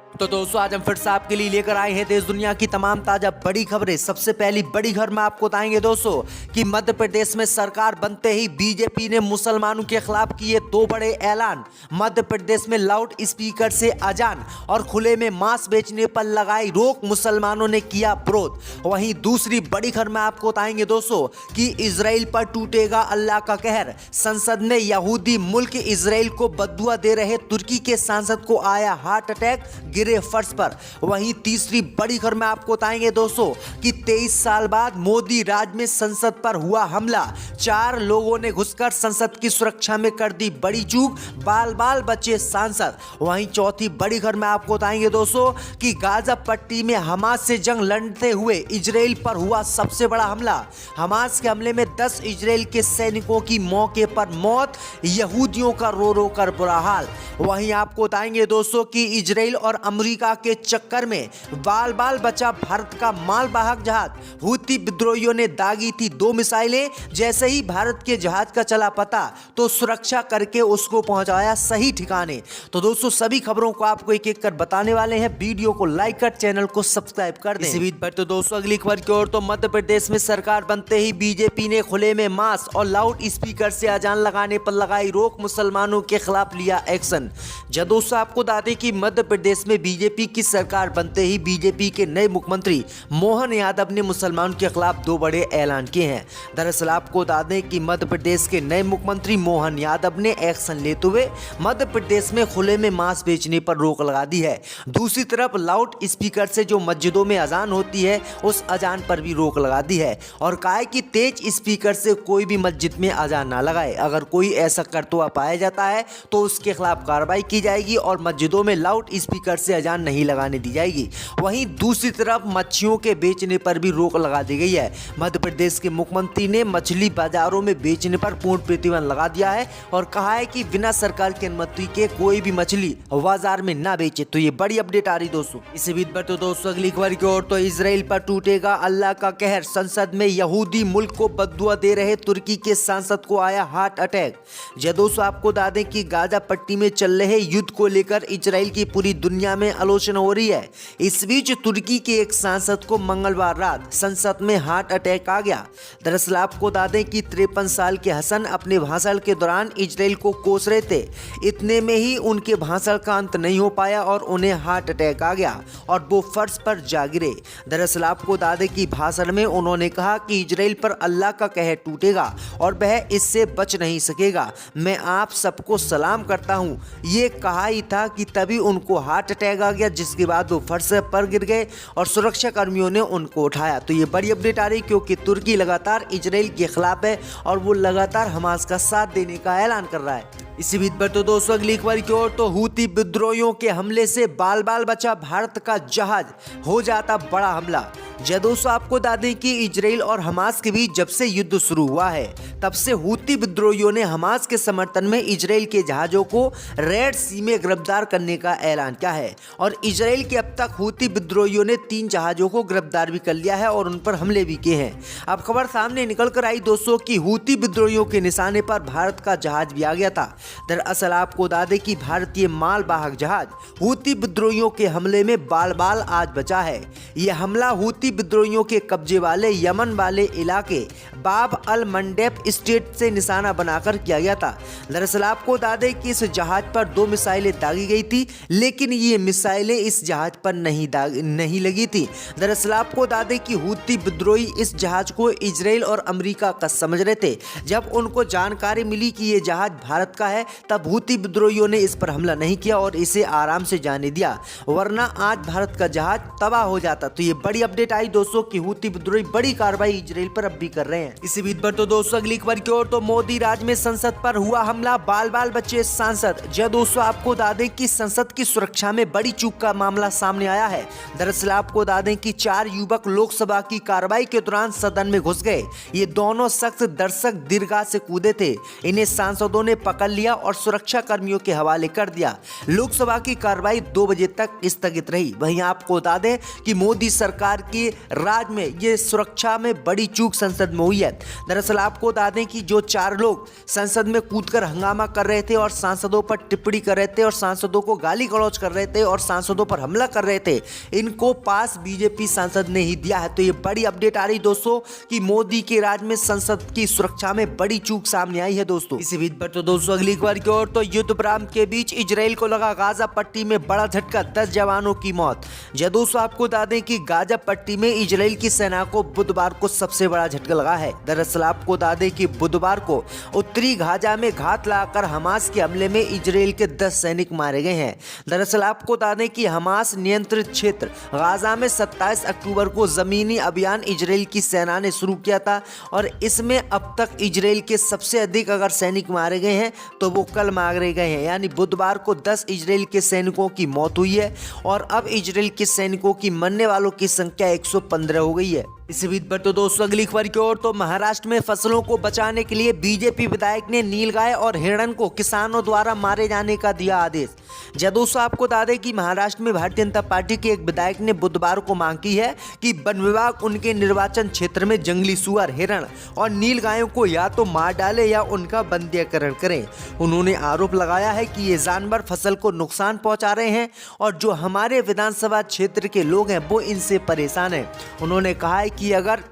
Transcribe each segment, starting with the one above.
तो दोस्तों आज हम फिर से आपके लिए लेकर आए हैं देश दुनिया की तमाम ताजा बड़ी खबरें। सबसे पहली बड़ी खबर में आपको बताएंगे दोस्तों कि मध्य प्रदेश में सरकार बनते ही बीजेपी ने मुसलमानों के खिलाफ किए दो बड़े ऐलान। मध्य प्रदेश में लाउड स्पीकर से अजान और खुले में मांस बेचने पर लगाई रोक, मुसलमानों ने किया विरोध। वहीं दूसरी बड़ी खबर में आपको बताएंगे दोस्तों कि इजराइल पर टूटेगा अल्लाह का कहर। संसद में यहूदी मुल्क इजराइल को बद्दुआ दे रहे तुर्की के सांसद को आया हार्ट अटैक, गिरे फर्श पर। वहीं तीसरी बड़ी खबर में आपको बताएंगे दोस्तों कि 23 साल बाद मोदी राज में संसद पर हुआ हमला। 4 लोगों ने घुसकर संसद की सुरक्षा में कर दी बड़ी चूक, बाल बाल बचे सांसद। वहीं चौथी बड़ी खबर में आपको बताएंगे दोस्तों कि गाजा पट्टी में हमास से जंग लड़ते हुए इजराइल पर हुआ सबसे बड़ा हमला। हमास के हमले में 10 इजराइल के सैनिकों की मौके पर मौत, यहूदियों का रो रो कर बुरा हाल। वहीं आपको बताएंगे दोस्तों कि इजराइल और अमेरिका के चक्कर में बाल बाल बचा भारत का मालवाहक जहाज। हूती विद्रोहियों ने दागी थी 2 मिसाइलें, जैसे ही भारत के जहाज का चला पता तो सुरक्षा करके उसको पहुंचाया सही ठिकाने। तो दोस्तों सभी खबरों को आपको एक एक कर बताने वाले हैं। वीडियो को लाइक कर चैनल को सब्सक्राइब कर दें। इसी बीच पर तो दोस्तों अगली खबर की ओर, तो मध्य प्रदेश में सरकार बनते ही बीजेपी ने खुले में मांस और लाउड स्पीकर से अजान लगाने पर लगाई रोक, मुसलमानों के खिलाफ लिया एक्शन। जब दोस्तों आपको बता दें कि मध्य प्रदेश में बीजेपी की सरकार बनते ही बीजेपी के नए मुख्यमंत्री मोहन यादव ने मुसलमानों के खिलाफ 2 बड़े ऐलान किए हैं। दरअसल आपको बता दें कि मध्य प्रदेश के नए मुख्यमंत्री मोहन यादव ने एक्शन लेते हुए मध्य प्रदेश में खुले में मांस बेचने पर रोक लगा दी है। दूसरी तरफ लाउड स्पीकर से जो मस्जिदों में अजान होती है उस अजान पर भी रोक लगा दी है और कहा है कि तेज स्पीकर से कोई भी मस्जिद में अजान ना लगाए। अगर कोई ऐसा करता हुआ पाया जाता है तो उसके खिलाफ कार्रवाई की जाएगी और मस्जिदों में लाउड स्पीकर से अजान नहीं लगाने दी जाएगी। वहीं दूसरी तरफ मच्छियों के बेचने पर भी रोक लगा दी गई है। मध्य प्रदेश के मुख्यमंत्री ने मछली बाजारों में बेचने पर पूर्ण प्रतिबंध लगा दिया है और कहा है कि बिना सरकार की अनुमति के कोई भी मछली बाजार में ना बेचे। तो ये बड़ी अपडेट आ रही दोस्तों। इसी बीच पर तो दोस्तों अगली खबर की ओर, तो इजराइल पर टूटेगा अल्लाह का कहर। संसद में यहूदी मुल्क को बद्दुआ दे रहे तुर्की के सांसद को आया हार्ट अटैक। जब दोस्तों आपको बता दें कि गाजा पट्टी में चल रहे युद्ध को लेकर इजराइल की पूरी दुनिया में आलोचना हो रही है। इस बीच तुर्की के एक सांसद को मंगलवार रात संसद में हार्ट अटैक आ गया। दरअसल आपको बता दें कि 53 साल के हसन अपने भाषण के दौरान इजराइल को कोस रहे थे। इतने में ही उनके भाषण का अंत नहीं हो पाया और उन्हें हार्ट अटैक आ गया और वो फर्श पर जा गिरे। दरअसल आपको बता दें कि भाषण में उन्होंने कहा कि इजराइल पर अल्लाह का कहर टूटेगा और वह इससे बच नहीं सकेगा। मैं आप सबको सलाम करता हूँ, ये कहा ही था कि तभी उनको हार्ट अटैक आ गया, जिसके बाद वो फर्श पर गिर गए और सुरक्षा कर्मियों ने उनको उठाया। तो ये बड़ी अपडेट आ रही क्योंकि तुर्की लगातार इजराइल के खिलाफ है और वो लगातार हमास का साथ देने का ऐलान कर रहा है। इसी बीच पर तो दोस्तों अगली खबर की ओर, तो हूती विद्रोहियों के हमले से बाल बाल बचा भारत का जहाज, हो जाता बड़ा हमला। जब दोस्तों आपको बता दें कि इजराइल और हमास के बीच जब से युद्ध शुरू हुआ है तब से हूती विद्रोहियों ने हमास के समर्थन में इजराइल के जहाजों को रेड सी में गिरफ्तार करने का ऐलान किया है और इजराइल के अब तक हूती विद्रोहियों ने 3 जहाजों को गिरफ्तार भी कर लिया है और उन पर हमले भी किए हैं। अब खबर सामने निकल कर आई दोस्तों कि हूती विद्रोहियों के निशाने पर भारत का जहाज भी आ गया था। दरअसल आपको बता दें कि भारतीय मालवाहक जहाज हूती विद्रोहियों के हमले में बाल बाल आज बचा है। यह हमला हूती विद्रोहियों के कब्जे वाले यमन वाले इलाके बाब अल मंडेब स्टेट से निशाना बनाकर किया गया था। दरअसल आपको बता दें कि इस जहाज पर 2 मिसाइलें दागी गई थी, लेकिन ये मिसाइलें इस जहाज पर नहीं लगी थी। दरअसल आपको बता दें कि हूती विद्रोही इस जहाज को इजराइल और अमेरिका का समझ रहे थे। जब उनको जानकारी मिली कि ये जहाज भारत का है तब हूती विद्रोहियों ने इस पर हमला नहीं किया और इसे आराम से जाने दिया, वरना आज भारत का जहाज तबाह हो जाता। तो ये बड़ी अपडेट आई दोस्तों कि हूती विद्रोही बड़ी कार्रवाई इजराइल पर अब भी कर रहे हैं। इसी बीच पर तो दोस्तों अगली खबर की ओर, तो मोदी राज में संसद पर हुआ हमला, बाल बाल बचे सांसद। जब दोस्तों आपको बता दें कि संसद की सुरक्षा में बड़ी चूक का मामला सामने आया है। दरअसल आपको बता दें कि 4 युवक लोकसभा की कार्रवाई के दौरान सदन में घुस गए। ये दोनों शख्स दर्शक दीर्घा से कूदे थे। इन्हें सांसदों ने पकड़ लिया और सुरक्षा कर्मियों के हवाले कर दिया। लोकसभा की कार्रवाई 2 बजे तक स्थगित रही। वहीं आपको बता दें कि मोदी सरकार की के राज में ये सुरक्षा में बड़ी चूक संसद में हुई है। दरअसल आपको बता दें कि जो 4 लोग संसद में कूदकर हंगामा कर रहे थे और सांसदों पर टिप्पणी कर रहे थे और सांसदों को गाली गलौज कर रहे थे और सांसदों पर हमला कर रहे थे, इनको पास बीजेपी सांसद ने ही दिया है। तो ये बड़ी अपडेट आ रही दोस्तों कि मोदी के राज में संसद की सुरक्षा में बड़ी चूक सामने आई है दोस्तों। इसी बीच पर तो दोस्तों अगली खबर की ओर, तो युद्ध विराम के बीच इजराइल को लगा गाजा पट्टी में बड़ा झटका, 10 जवानों की मौत। जी दोस्तों आपको बता दें कि गाजा पट्टी में इजराइल की सेना को बुधवार को सबसे बड़ा झटका लगा है। दरअसल आपको बता दें कि बुधवार को उत्तरी गाजा में घात लगाकर हमास के हमले में इजराइल के 10 सैनिक मारे गए हैं। दरअसल आपको बता दें कि हमास नियंत्रित क्षेत्र गाजा में 27 अक्टूबर को जमीनी अभियान इजराइल की सेना ने शुरू किया था और इसमें अब तक इजराइल के सबसे अधिक अगर सैनिक मारे गए हैं तो वो कल मारे गए हैं, यानी बुधवार को 10 इजराइल के सैनिकों की मौत हुई है और अब इजराइल के सैनिकों की मरने वालों की संख्या 115 हो गई है। इसी बीच पर तो दोस्तों अगली खबर की ओर, तो महाराष्ट्र में फसलों को बचाने के लिए बीजेपी विधायक ने नीलगाय और हिरण को किसानों द्वारा मारे जाने का दिया आदेश। जब दोस्तों आपको बता दें कि महाराष्ट्र में भारतीय जनता पार्टी के एक विधायक ने बुधवार को मांग की है कि वन विभाग उनके निर्वाचन क्षेत्र में जंगली सुअर, हिरण और नीलगायों को या तो मार डाले या उनका बंदीकरण करें। उन्होंने आरोप लगाया है कि ये जानवर फसल को नुकसान पहुंचा रहे हैं और जो हमारे विधानसभा क्षेत्र के लोग हैं वो इनसे परेशान हैं। उन्होंने कहा है कि अगर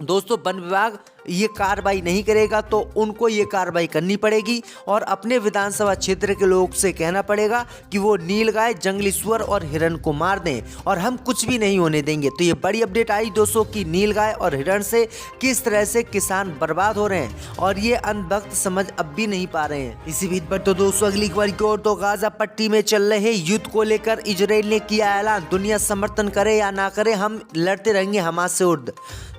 दोस्तों वन विभाग ये कार्रवाई नहीं करेगा तो उनको ये कार्रवाई करनी पड़ेगी और अपने विधानसभा क्षेत्र के लोग से कहना पड़ेगा कि वो नीलगाय, जंगली सुअर और हिरण को मार दें और हम कुछ भी नहीं होने देंगे। तो ये बड़ी अपडेट आई दोस्तों कि नीलगाय और हिरण से किस तरह से किसान बर्बाद हो रहे हैं और ये अंधभक्त समझ अब भी नहीं पा रहे हैं। इसी बीच पर तो दोस्तों अगली खबर की ओर, तो गाजा पट्टी में चल रहे युद्ध को लेकर इजराइल ने किया ऐलान, दुनिया समर्थन करे या ना करे हम लड़ते रहेंगे हमास से उर्द।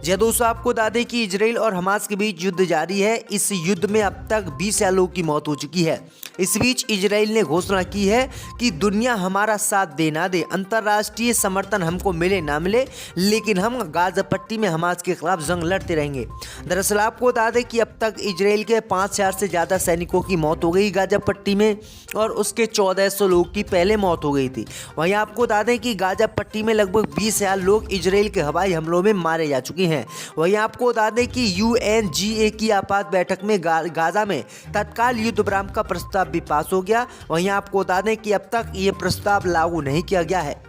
जी दोस्तों आपको बता दें कि इजराइल और हमास के बीच युद्ध जारी है। इस युद्ध में अब तक 20 लोगों की मौत हो चुकी है। इस बीच इजराइल ने घोषणा की है कि दुनिया हमारा साथ दे ना दे, अंतर्राष्ट्रीय समर्थन हमको मिले ना मिले, लेकिन हम गाजा पट्टी में हमास के खिलाफ जंग लड़ते रहेंगे। दरअसल आपको बता दें कि अब तक इजराइल के 5000 से ज़्यादा सैनिकों की मौत हो गई गाजा पट्टी में और उसके 1400 लोगों की पहले मौत हो गई थी। वहीं आपको बता दें कि गाजा पट्टी में लगभग 20,000 लोग इजराइल के हवाई हमलों में मारे जा चुके हैं। वहीं आपको बता दें कि UNGA की आपात बैठक में गाजा में तत्काल युद्ध विराम का प्रस्ताव भी पास हो गया। वहीं आपको बता दें कि अब तक ये प्रस्ताव लागू नहीं किया गया है।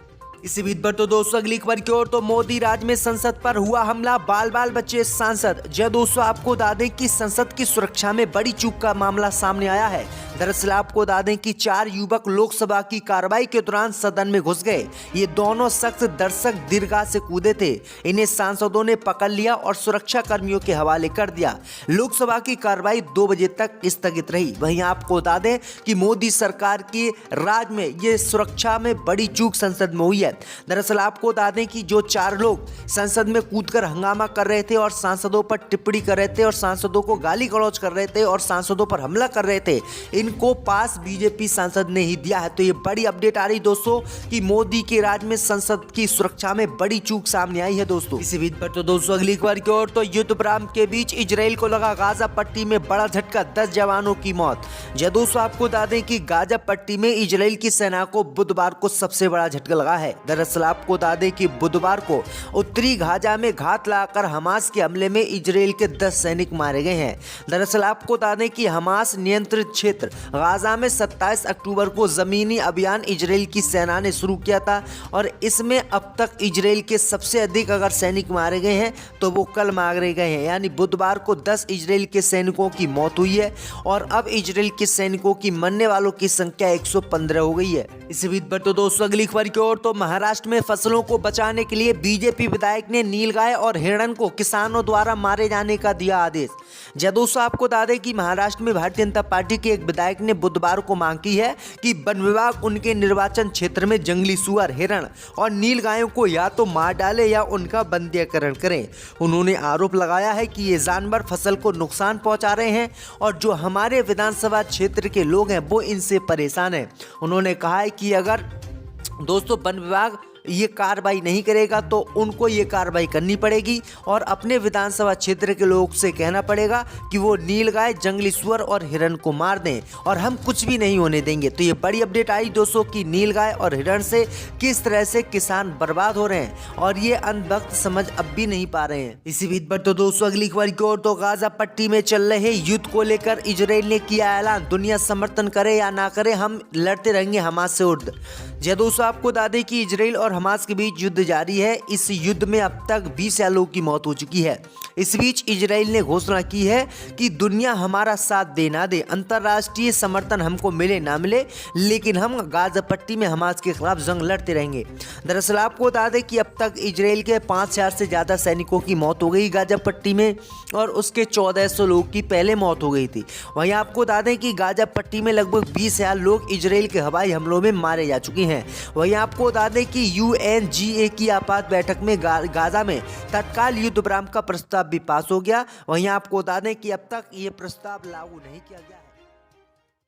इसी बीच पर तो दोस्तों अगली खबर की ओर, तो मोदी राज में संसद पर हुआ हमला, बाल बचे सांसद। जय दोस्तों आपको बता दें कि संसद की सुरक्षा में बड़ी चूक का मामला सामने आया है। दरअसल आपको बता दें कि 4 युवक लोकसभा की कार्रवाई के दौरान सदन में घुस गए। ये दोनों शख्स दर्शक दीर्घा से कूदे थे। इन्हें सांसदों ने पकड़ लिया और सुरक्षा कर्मियों के हवाले कर दिया। लोकसभा की कार्रवाई 2 बजे तक स्थगित रही। वहीं आपको बता दें कि मोदी सरकार के राज में ये सुरक्षा में बड़ी चूक संसद में हुई है। दरअसल आपको बता दें कि जो 4 लोग संसद में कूदकर हंगामा कर रहे थे और सांसदों पर टिप्पणी कर रहे थे और सांसदों को गाली गलौज कर रहे थे और सांसदों पर हमला कर रहे थे, इनको पास बीजेपी सांसद ने ही दिया है। तो ये बड़ी अपडेट आ रही दोस्तों कि मोदी के राज में संसद की सुरक्षा में बड़ी चूक सामने आई है दोस्तों। इसी बीच पर तो दोस्तों अगली खबर की ओर, तो युद्ध विराम के बीच इजराइल को लगा गाजा पट्टी में बड़ा झटका, 10 जवानों की मौत। जी दोस्तों आपको बता दें कि गाजा पट्टी में इजराइल की सेना को बुधवार को सबसे बड़ा झटका लगा है। दरअसल आपको बता दें कि बुधवार को उत्तरी गाजा में घात लगाकर हमास के हमले में इजराइल के 10 सैनिक मारे गए हैं। दरअसल आपको बता दें कि हमास नियंत्रित क्षेत्र गाजा में 27 अक्टूबर को जमीनी अभियान इजराइल की सेना ने शुरू किया था और इसमें अब तक इजराइल के सबसे अधिक अगर सैनिक मारे गए हैं तो वो कल मारे गए हैं, यानी बुधवार को 10 इजराइल के सैनिकों की मौत हुई है और अब इजराइल के सैनिकों की मरने वालों की संख्या 115 हो गई है। इसी बीच पर तो दोस्तों अगली खबर की ओर, तो महाराष्ट्र में फसलों को बचाने के लिए बीजेपी विधायक ने नीलगाय और हिरण को किसानों द्वारा मारे जाने का दिया आदेश। जय दोस्तों आपको बता दें कि महाराष्ट्र में भारतीय जनता पार्टी के एक विधायक ने बुधवार को मांग की है कि वन विभाग उनके निर्वाचन क्षेत्र में जंगली सुअर, हिरण और नीलगायों को या तो मार डाले या उनका बंदीकरण करें। उन्होंने आरोप लगाया है कि ये जानवर फसल को नुकसान पहुंचा रहे हैं और जो हमारे विधानसभा क्षेत्र के लोग हैं वो इनसे परेशान हैं। उन्होंने कहा है कि अगर दोस्तों वन विभाग ये कार्रवाई नहीं करेगा तो उनको ये कार्रवाई करनी पड़ेगी और अपने विधानसभा क्षेत्र के लोग से कहना पड़ेगा कि वो नीलगाय, जंगली सुअर और हिरण को मार दें और हम कुछ भी नहीं होने देंगे। तो ये बड़ी अपडेट आई दोस्तों कि नीलगाय और हिरण से किस तरह से किसान बर्बाद हो रहे हैं और ये अंधभक्त समझ अब भी नहीं पा रहे हैं। इसी बीच पर तो दोस्तों अगली खबर की ओर, तो गाजा पट्टी में चल रहे युद्ध को लेकर इजराइल ने किया ऐलान, दुनिया समर्थन करे या ना करे हम लड़ते रहेंगे हमास से उर्द। जी दोस्तों, आपको बता दें कि इजराइल और हमास के बीच युद्ध जारी है। इस युद्ध में अब तक 20 लोगों की मौत हो चुकी है। इस बीच इजराइल ने घोषणा की है कि दुनिया हमारा साथ दे ना दे, अंतर्राष्ट्रीय समर्थन हमको मिले ना मिले, लेकिन हम गाजा पट्टी में हमास के खिलाफ जंग लड़ते रहेंगे। दरअसल आपको बता दें कि अब तक इजराइल के 5000 से ज़्यादा सैनिकों की मौत हो गई गाजा पट्टी में और उसके 1400 लोगों की पहले मौत हो गई थी। वहीं आपको बता दें कि गाजा पट्टी में लगभग 20,000 लोग इजराइल के हवाई हमलों में मारे जा चुके हैं। वहीं आपको बता दें कि UNGA की आपात बैठक में गाजा में तत्काल युद्ध विराम का प्रस्ताव भी पास हो गया। वहीं आपको बता दें कि अब तक ये प्रस्ताव लागू नहीं किया गया है।